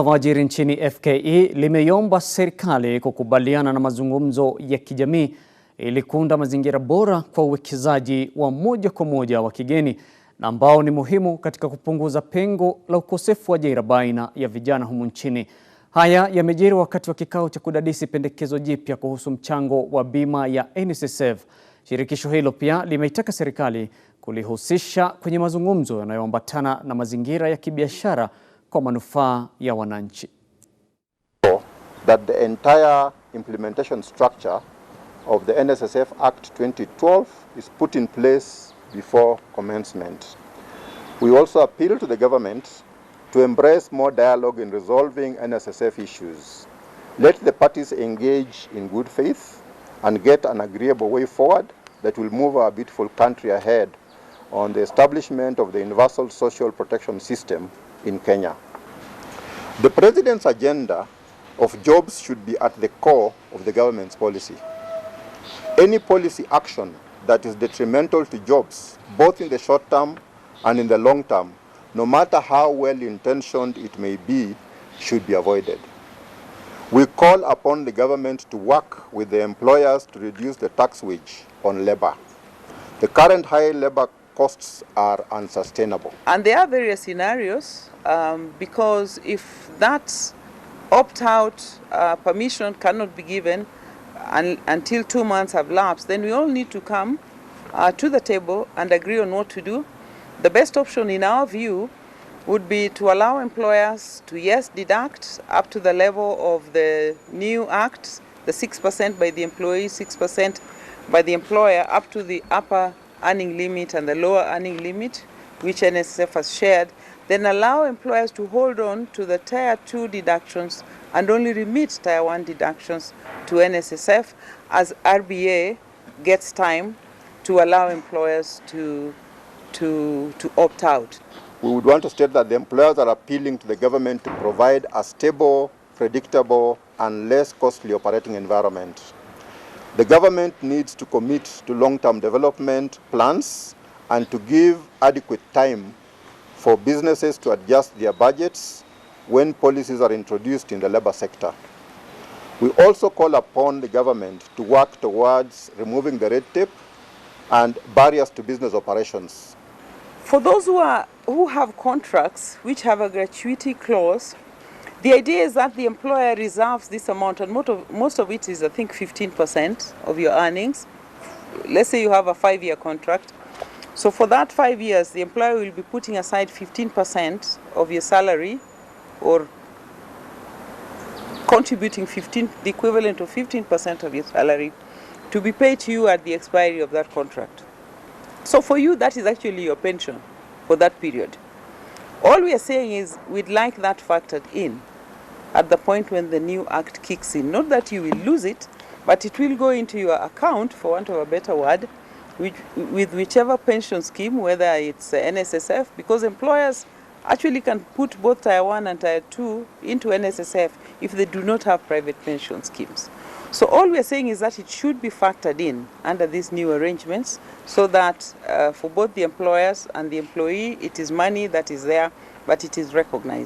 Waajiri nchini FKE limeiomba serikali kukubaliana na mazungumzo ya kijamii ili kuunda mazingira bora kwa uwekezaji wa moja kwa moja wa kigeni na ambao ni muhimu katika kupunguza pengo la ukosefu wa ajira baina ya vijana humu nchini. Haya yamejiri wakati wa kikao cha kudadisi pendekezo jipya kuhusu mchango wa bima ya Nssf. Shirikisho hilo pia limeitaka serikali kulihusisha kwenye mazungumzo yanayoambatana na mazingira ya kibiashara kwa manufaa ya wananchi. That the entire implementation structure of the Nssf Act 2012 is put in place before commencement. We also appeal to the government to embrace more dialogue in resolving Nssf issues. Let the parties engage in good faith and get an agreeable way forward that will move our beautiful country ahead on the establishment of the universal social protection system in Kenya. The President's agenda of jobs should be at the core of the government's policy. Any policy action that is detrimental to jobs, both in the short term and in the long term, no matter how well-intentioned it may be, should be avoided. We call upon the government to work with the employers to reduce the tax wage on labor. The current high labor costs are unsustainable. And there are various scenarios because if that opt-out permission cannot be given until 2 months have lapsed, then we all need to come to the table and agree on what to do. The best option in our view would be to allow employers to, yes, deduct up to the level of the new act, the 6% by the employee, 6% by the employer, up to the upper earning limit and the lower earning limit, which Nssf has shared, then allow employers to hold on to the Tier 2 deductions and only remit Tier 1 deductions to Nssf as RBA gets time to allow employers to opt out. We would want to state that the employers are appealing to the government to provide a stable, predictable, and less costly operating environment. The government needs to commit to long-term development plans and to give adequate time for businesses to adjust their budgets when policies are introduced in the labor sector. We also call upon the government to work towards removing the red tape and barriers to business operations. For those who have contracts which have a gratuity clause, the idea is that the employer reserves this amount, and most of it is, I think, 15% of your earnings. Let's say you have a 5-year contract. So for that 5 years, the employer will be putting aside 15% of your salary, or contributing the equivalent of 15% of your salary to be paid to you at the expiry of that contract. So for you, that is actually your pension for that period. All we are saying is we'd like that factored in at the point when the new act kicks in. Not that you will lose it, but it will go into your account, for want of a better word, with whichever pension scheme, whether it's Nssf, because employers actually can put both Tier 1 and Tier 2 into Nssf if they do not have private pension schemes. So all we are saying is that it should be factored in under these new arrangements so that for both the employers and the employee, it is money that is there, but it is recognized.